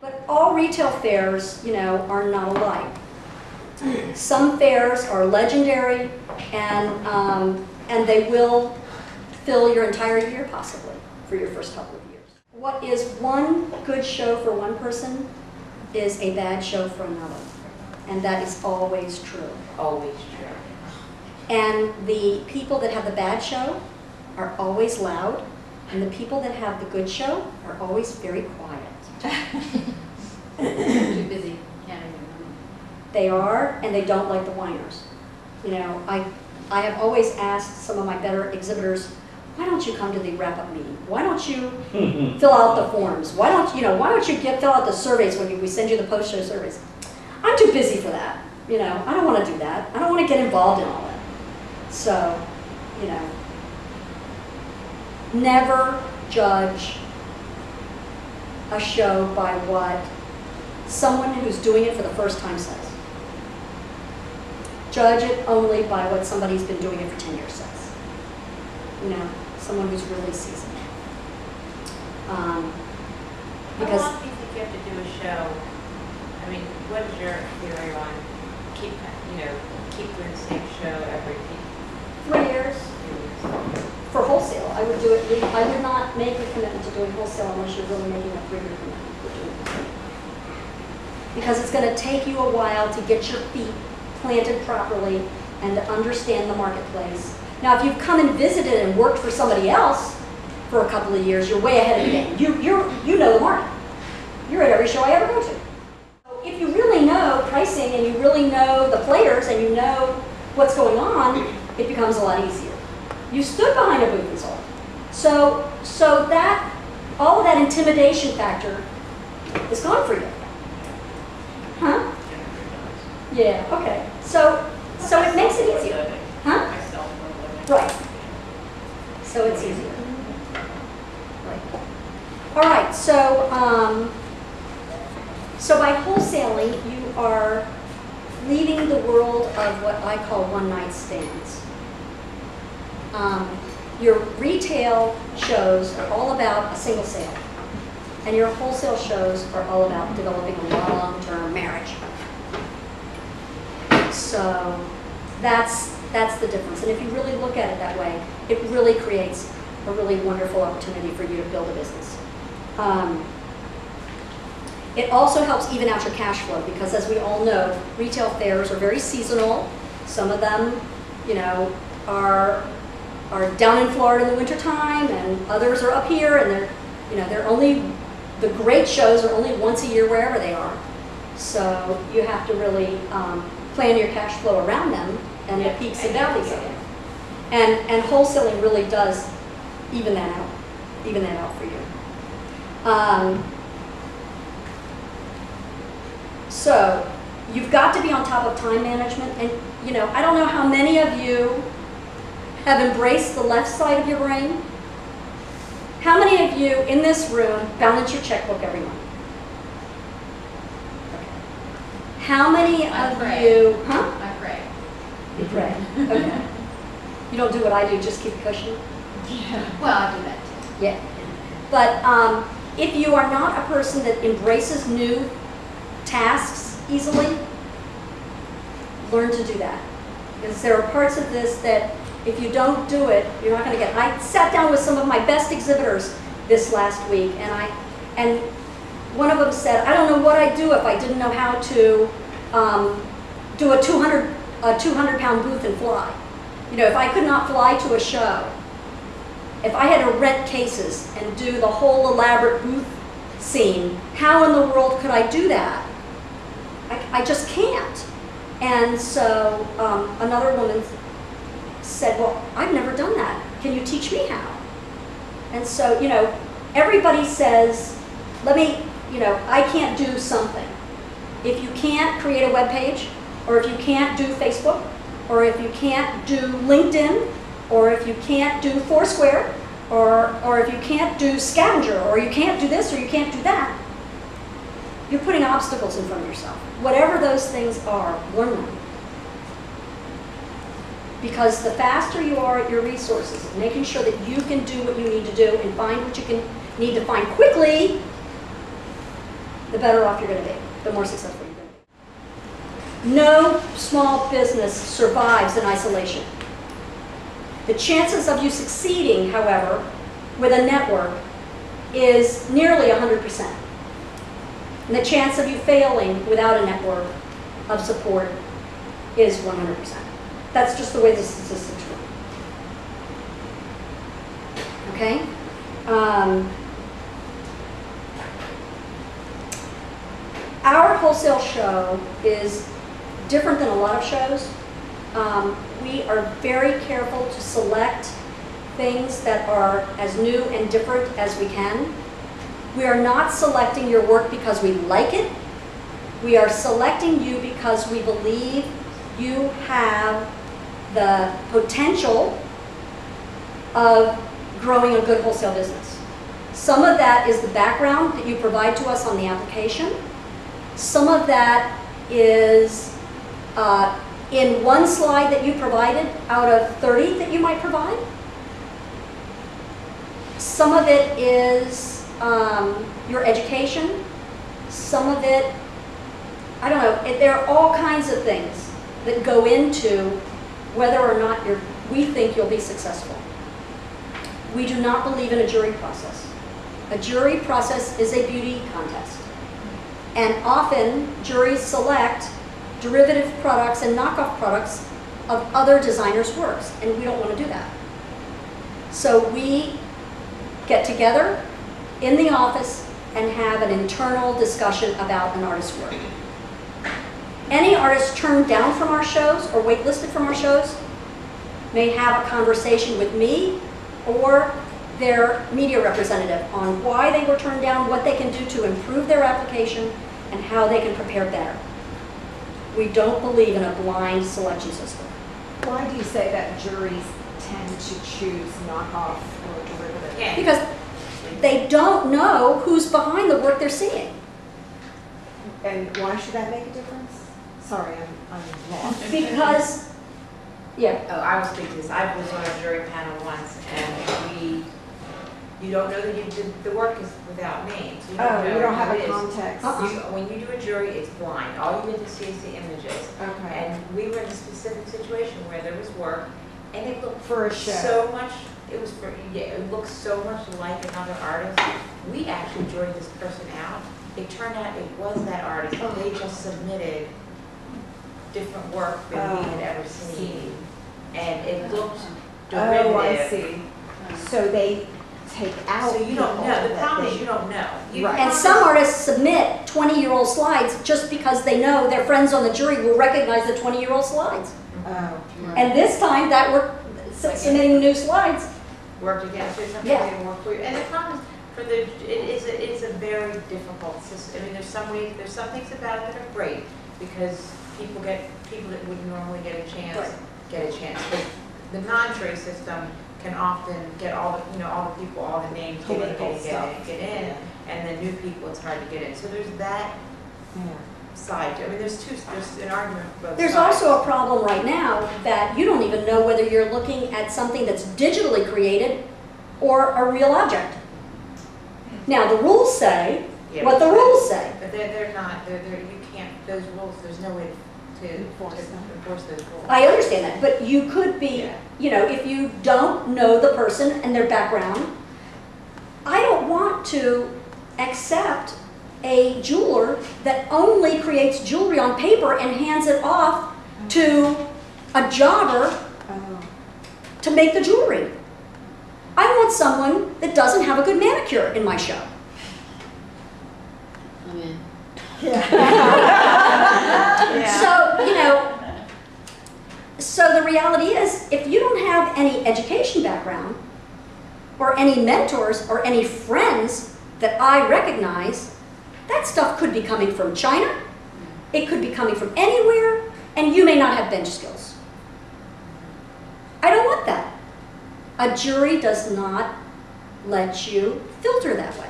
But all retail fairs, you know, are not alike. Some fairs are legendary, and they will fill your entire year, possibly, for your first couple of years. What is one good show for one person is a bad show for another. And that is always true. Always true. And the people that have the bad show are always loud, and the people that have the good show are always very quiet. Too busy. Can't even remember. They are, and they don't like the whiners. You know, I have always asked some of my better exhibitors, why don't you come to the wrap-up meeting? Why don't you fill out the forms? Why don't you fill out the surveys when we send you the post-show surveys? I'm too busy for that. You know, I don't want to do that. I don't want to get involved in all that. So, you know, never judge a show by what someone who's doing it for the first time says. Judge it only by what somebody who's been doing it for 10 years says. You know, someone who's really seasoned. Because how long do you think you have to do a show? I mean, what is your theory on keep doing the same show every week? 3 years. For wholesale, I would do it. I would not make a commitment to doing wholesale unless you're really making a 3-year commitment for doing it. Because it's going to take you a while to get your feet planted properly and to understand the marketplace. Now, if you've come and visited and worked for somebody else for a couple of years, you're way ahead of the game. You know the market. You're at every show I ever go to. If you really know pricing and you really know the players and you know what's going on, it becomes a lot easier. You stood behind a booth and sold. So that, all of that intimidation factor is gone for you. Huh? Yeah, okay. So it makes it easier. Huh? Right. So it's easier. Right. All right, so by wholesaling, you are leaving the world of what I call one-night stands. Your retail shows are all about a single sale, and your wholesale shows are all about developing a long-term marriage. So that's the difference. And if you really look at it that way, it really creates a really wonderful opportunity for you to build a business. It also helps even out your cash flow because, as we all know, retail fairs are very seasonal. Some of them, you know, are down in Florida in the wintertime, and others are up here, and they're only, the great shows are only once a year wherever they are. So you have to really plan your cash flow around them and the peaks and valleys of it. And wholesaling really does even that out for you. So you've got to be on top of time management, and you know, I don't know how many of you have embraced the left side of your brain. How many of you in this room balance your checkbook every month? Okay. How many of you, huh? I pray. You pray, okay. You don't do what I do, just keep cushioning? Yeah. Well, I do that too. Yeah. But if you are not a person that embraces new tasks easily, learn to do that. Because there are parts of this that if you don't do it, you're not going to get. I sat down with some of my best exhibitors this last week, and one of them said, I don't know what I'd do if I didn't know how to do a 200-pound booth and fly. You know, if I could not fly to a show, if I had to rent cases and do the whole elaborate booth scene, how in the world could I do that? I just can't. And so another woman said, well, I've never done that. Can you teach me how? And so, you know, everybody says, I can't do something. If you can't create a web page, or if you can't do Facebook, or if you can't do LinkedIn, or if you can't do Foursquare, or if you can't do Scavenger, or you can't do this, or you can't do that, you're putting obstacles in front of yourself. Whatever those things are, learn them. Because the faster you are at your resources, making sure that you can do what you need to do and find what you need to find quickly, the better off you're going to be, the more successful you're going to be. No small business survives in isolation. The chances of you succeeding, however, with a network is nearly 100%. And the chance of you failing without a network of support is 100%. That's just the way the statistics work. Okay? Our wholesale show is different than a lot of shows. We are very careful to select things that are as new and different as we can. We are not selecting your work because we like it. We are selecting you because we believe you have the potential of growing a good wholesale business. Some of that is the background that you provide to us on the application. Some of that is in one slide that you provided out of 30 that you might provide. Some of it is your education. Some of it, I don't know, there are all kinds of things that go into whether or not we think you'll be successful. We do not believe in a jury process. A jury process is a beauty contest. And often, juries select derivative products and knockoff products of other designers' works, and we don't want to do that. So we get together in the office and have an internal discussion about an artist's work. Any artist turned down from our shows or waitlisted from our shows may have a conversation with me or their media representative on why they were turned down, what they can do to improve their application, and how they can prepare better. We don't believe in a blind selection system. Why do you say that juries tend to choose knockoff or derivative? Yeah. Because they don't know who's behind the work they're seeing. And why should that make a difference? Sorry, I'm lost. Because, yeah. Oh, I was thinking this. I was on a jury panel once, and you don't know that you did, the work is without names. You don't know you don't have who a it is. context. When you do a jury, it's blind. All you get to see is the images. Okay. And we were in a specific situation where there was work, and it looked For a show. so much. It was for it looked so much like another artist. We actually juried this person out. It turned out it was that artist. They just submitted different work than we had ever seen, and it looked derivative. Oh, I see. So they take out. So you don't people know. The that problem is they- you don't know. Right. And some artists submit 20-year-old slides just because they know their friends on the jury will recognize the 20-year-old slides. Oh, right. And this time, that work, submitting new slides. Worked against you, something Yeah. didn't work for you. And the problem is, it's a very difficult system. I mean, there's some things about it that are great because people that wouldn't normally get a chance, Right. get a chance. But the non-jury system can often get all the people, all the names, get in, Yeah. and the new people, it's hard to get in. So there's that Yeah. side. I mean, there's an argument for both There's sides. also a problem right now that you don't even know whether you're looking at something that's digitally created or a real object. Now, the rules say Yeah, what the but- rules say. But they're not, you can't, those rules, there's no way to Enforce them. enforce those rules. I understand that, but you could be, Yeah. if you don't know the person and their background, I don't want to accept a jeweler that only creates jewelry on paper and hands it off to a jobber Oh. to make the jewelry. I want someone that doesn't have a good manicure in my show. I'm in. So the reality is, if you don't have any education background, or any mentors, or any friends that I recognize, that stuff could be coming from China, it could be coming from anywhere, and you may not have bench skills. I don't want that. A jury does not let you filter that way.